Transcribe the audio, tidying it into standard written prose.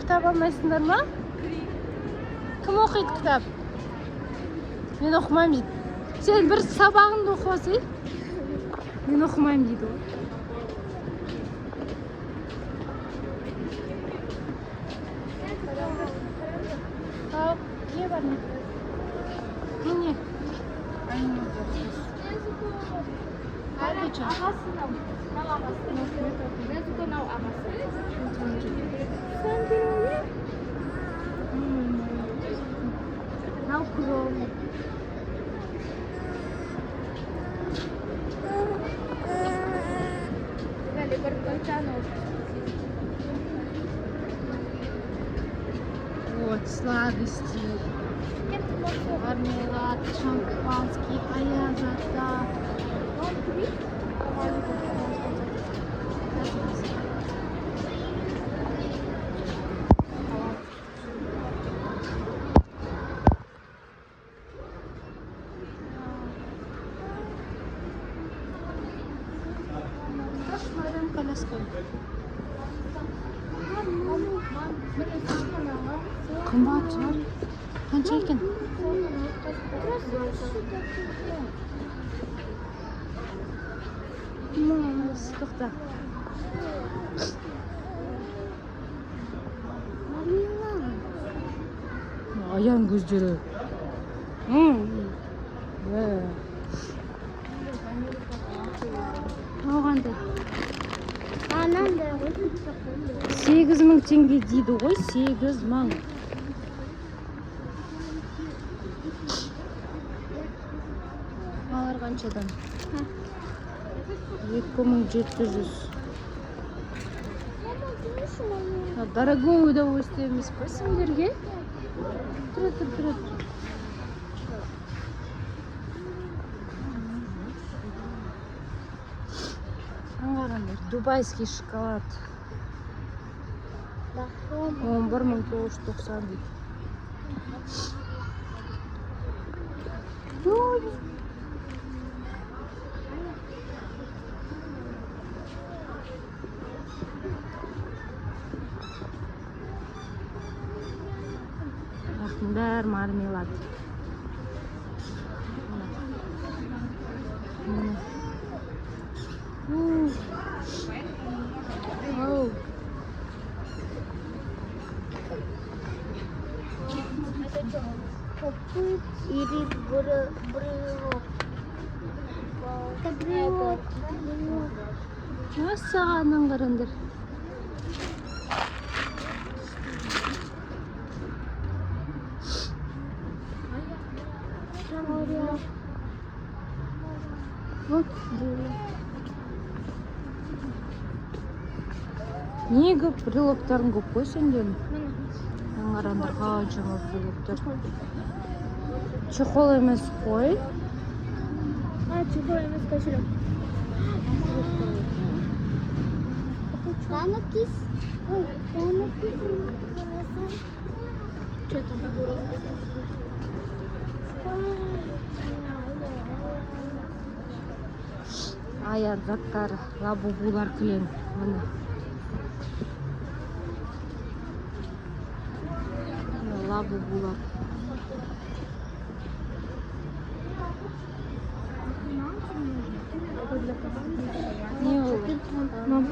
кітап алмайсыңдар ма? Кім оқиды кітап? Мен оқымаймын дейді. Сен бір сабағыңды оқып алсай. Мен оқымаймын дейді ол. Ал, не бар не? Не? Ағасы мен түкен ағасы. Sen dinle. Now Chrome. Вот, сладости. Мармелад, шампанский, аязата. Қымбат шығар. Қанша екен? Тоқта. Аян көздері. Оғандай. 8.000 теңге дейді ғой, 8.000. Алар қаншадан? 2700. Дорогое удовольствие емес па сендерге? Тұра. Аңғарандар, дубайский шоколад. 11.990 дейді. Бәр мармелад. Iri brewok. Массағанын қарандар. Вот. Неге брелоктарын көп қой сенден? Аңғарандар қаншама брелоктар. Чехол емес қой. Чехол емес көшіріп. Данакис. Ой, данакис. Что там? Аяр заттар, лабубулар кілем. Міне. Лабубулар. Не ол? Мам.